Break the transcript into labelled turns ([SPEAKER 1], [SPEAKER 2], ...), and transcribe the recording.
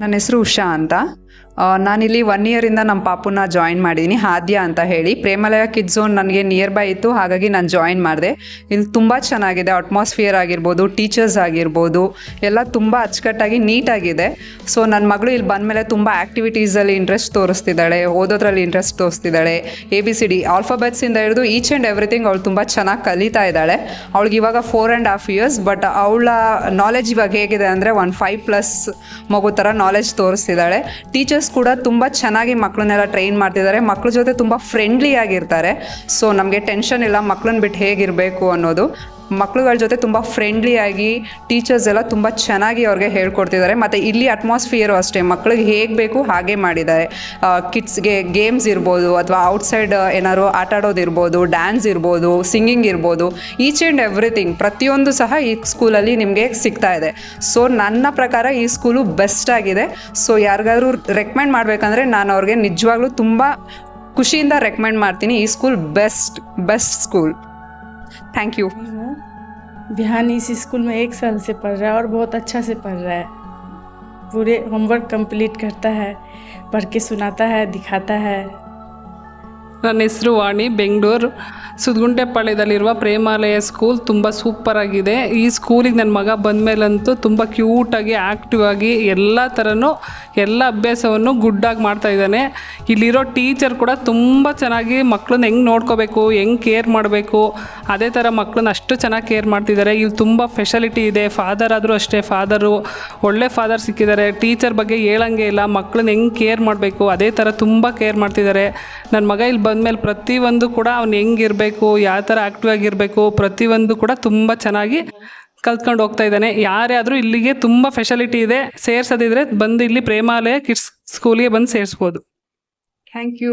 [SPEAKER 1] ನನ್ನ ಹೆಸರು ಉಷಾ ಅಂತ. ನಾನಿಲ್ಲಿ 1 ಇಯರಿಂದ ನಮ್ಮ ಪಾಪುನ ಜಾಯಿನ್ ಮಾಡಿದ್ದೀನಿ, ಆದ್ಯ ಅಂತ ಹೇಳಿ. ಪ್ರೇಮಾಲಯ ಕಿಡ್ಸ್ ಝೋನ್ ನನಗೆ ನಿಯರ್ ಬೈ ಇತ್ತು, ಹಾಗಾಗಿ ನಾನು ಜಾಯಿನ್ ಮಾಡಿದೆ. ಇಲ್ಲಿ ತುಂಬ ಚೆನ್ನಾಗಿದೆ, ಅಟ್ಮಾಸ್ಫಿಯರ್ ಆಗಿರ್ಬೋದು, ಟೀಚರ್ಸ್ ಆಗಿರ್ಬೋದು, ಎಲ್ಲ ತುಂಬ ಅಚ್ಚುಕಟ್ಟಾಗಿ ನೀಟಾಗಿದೆ. ಸೊ ನನ್ನ ಮಗಳು ಇಲ್ಲಿ ಬಂದಮೇಲೆ ತುಂಬ ಆ್ಯಕ್ಟಿವಿಟೀಸಲ್ಲಿ ಇಂಟ್ರೆಸ್ಟ್ ತೋರಿಸ್ತಿದ್ದಾಳೆ, ಓದೋದ್ರಲ್ಲಿ ಇಂಟ್ರೆಸ್ಟ್ ತೋರಿಸ್ತಿದ್ದಾಳೆ. ABCD ಆಲ್ಫಾಬೆಟ್ಸಿಂದ ಹಿಡಿದು ಈಚ್ ಆ್ಯಂಡ್ ಎವ್ರಿಥಿಂಗ್ ಅವಳು ತುಂಬ ಚೆನ್ನಾಗಿ ಕಲಿತಾ ಇದ್ದಾಳೆ. ಅವಳಿಗೆ ಇವಾಗ 4.5 years, ಬಟ್ ಅವಳ ನಾಲೆಜ್ ಇವಾಗ ಹೇಗಿದೆ ಅಂದರೆ 5+ ಮಗು ಥರ ನಾಲೆಜ್ ತೋರಿಸ್ತಿದ್ದಾಳೆ. ಟೀಚರ್ಸ್ ಕೂಡ ತುಂಬ ಚೆನ್ನಾಗಿ ಮಕ್ಕಳನ್ನೆಲ್ಲ ಟ್ರೈನ್ ಮಾಡ್ತಿದ್ದಾರೆ, ಮಕ್ಕಳ ಜೊತೆ ತುಂಬ ಫ್ರೆಂಡ್ಲಿ ಆಗಿರ್ತಾರೆ. ಸೊ ನಮಗೆ ಟೆನ್ಷನ್ ಇಲ್ಲ ಮಕ್ಕಳನ್ನ ಬಿಟ್ಟು ಹೇಗಿರಬೇಕು ಅನ್ನೋದು. ಮಕ್ಕಳುಗಳ ಜೊತೆ ತುಂಬ ಫ್ರೆಂಡ್ಲಿಯಾಗಿ ಟೀಚರ್ಸ್ ಎಲ್ಲ ತುಂಬ ಚೆನ್ನಾಗಿ ಅವ್ರಿಗೆ ಹೇಳ್ಕೊಡ್ತಿದ್ದಾರೆ. ಮತ್ತು ಇಲ್ಲಿ ಅಟ್ಮಾಸ್ಫಿಯರು ಅಷ್ಟೇ, ಮಕ್ಕಳಿಗೆ ಹೇಗೆ ಬೇಕು ಹಾಗೆ ಮಾಡಿದ್ದಾರೆ. ಕಿಡ್ಸ್ಗೆ ಗೇಮ್ಸ್ ಇರ್ಬೋದು, ಅಥವಾ ಔಟ್ಸೈಡ್ ಏನಾದ್ರು ಆಟ ಆಡೋದಿರ್ಬೋದು, ಡ್ಯಾನ್ಸ್ ಇರ್ಬೋದು, ಸಿಂಗಿಂಗ್ ಇರ್ಬೋದು, ಈಚ್ ಆ್ಯಂಡ್ ಎವ್ರಿಥಿಂಗ್ ಪ್ರತಿಯೊಂದು ಸಹ ಈ ಸ್ಕೂಲಲ್ಲಿ ನಿಮಗೆ ಸಿಗ್ತಾ ಇದೆ. ಸೊ ನನ್ನ ಪ್ರಕಾರ ಈ ಸ್ಕೂಲು ಬೆಸ್ಟ್ ಆಗಿದೆ. ಸೊ ಯಾರಿಗಾದ್ರೂ ರೆಕಮೆಂಡ್ ಮಾಡಬೇಕಂದ್ರೆ ನಾನು ಅವ್ರಿಗೆ ನಿಜವಾಗ್ಲೂ ತುಂಬ ಖುಷಿಯಿಂದ ರೆಕಮೆಂಡ್ ಮಾಡ್ತೀನಿ. ಈ school best school. Thank you.
[SPEAKER 2] Vihaan इस स्कूल में 1 साल से पढ़ रहा है और बहुत अच्छा से पढ़ रहा है। पूरे होमवर्क कंप्लीट करता है, पढ़ के सुनाता है, दिखाता है।
[SPEAKER 3] ನನ್ನ ಹೆಸರು ವಾಣಿ, ಬೆಂಗಳೂರು ಸುದ್ಗುಂಟೆಪಾಳ್ಯದಲ್ಲಿರುವ ಪ್ರೇಮಾಲಯ ಸ್ಕೂಲ್ ತುಂಬ ಸೂಪರಾಗಿದೆ. ಈ ಸ್ಕೂಲಿಗೆ ನನ್ನ ಮಗ ಬಂದಮೇಲಂತೂ ತುಂಬ ಕ್ಯೂಟಾಗಿ ಆ್ಯಕ್ಟಿವ್ ಆಗಿ ಎಲ್ಲ ಥರನೂ ಎಲ್ಲ ಅಭ್ಯಾಸವನ್ನು ಗುಡ್ಡಾಗಿ ಮಾಡ್ತಾಯಿದ್ದಾನೆ. ಇಲ್ಲಿರೋ ಟೀಚರ್ ಕೂಡ ತುಂಬ ಚೆನ್ನಾಗಿ ಮಕ್ಕಳನ್ನ ಹೆಂಗೆ ನೋಡ್ಕೋಬೇಕು, ಹೆಂಗೆ ಕೇರ್ ಮಾಡಬೇಕು, ಅದೇ ಥರ ಮಕ್ಕಳನ್ನ ಅಷ್ಟು ಚೆನ್ನಾಗಿ ಕೇರ್ ಮಾಡ್ತಿದ್ದಾರೆ. ಇಲ್ಲಿ ತುಂಬ ಫೆಸಿಲಿಟಿ ಇದೆ. ಫಾದರ್ ಆದರೂ ಅಷ್ಟೇ, ಒಳ್ಳೆ ಫಾದರ್ ಸಿಕ್ಕಿದ್ದಾರೆ. ಟೀಚರ್ ಬಗ್ಗೆ ಹೇಳಂಗೆ ಇಲ್ಲ, ಮಕ್ಕಳನ್ನ ಹೆಂಗೆ ಕೇರ್ ಮಾಡಬೇಕು ಅದೇ ಥರ ತುಂಬ ಕೇರ್ ಮಾಡ್ತಿದ್ದಾರೆ. ನನ್ನ ಮಗ ಇಲ್ಲಿ ಬಂದಮೇಲೆ ಪ್ರತಿಯೊಂದು ಕೂಡ ಅವ್ನು ಹೆಂಗಿರಬೇಕು, ಯಾವ ಥರ ಆ್ಯಕ್ಟಿವ್ ಆಗಿರಬೇಕು, ಪ್ರತಿಯೊಂದು ಕೂಡ ತುಂಬ ಚೆನ್ನಾಗಿ ಕಲ್ತ್ಕೊಂಡು ಹೋಗ್ತಾ ಇದ್ದಾನೆ. ಯಾರೇ ಆದರೂ ಇಲ್ಲಿಗೆ ತುಂಬ ಫೆಸಿಲಿಟಿ ಇದೆ. ಸೇರ್ಸೋದಿದ್ರೆ ಬಂದು ಇಲ್ಲಿ ಪ್ರೇಮಾಲಯ ಕಿಡ್ಸ್ ಸ್ಕೂಲಿಗೆ ಬಂದು ಸೇರಿಸ್ಬೋದು.
[SPEAKER 1] Thank you.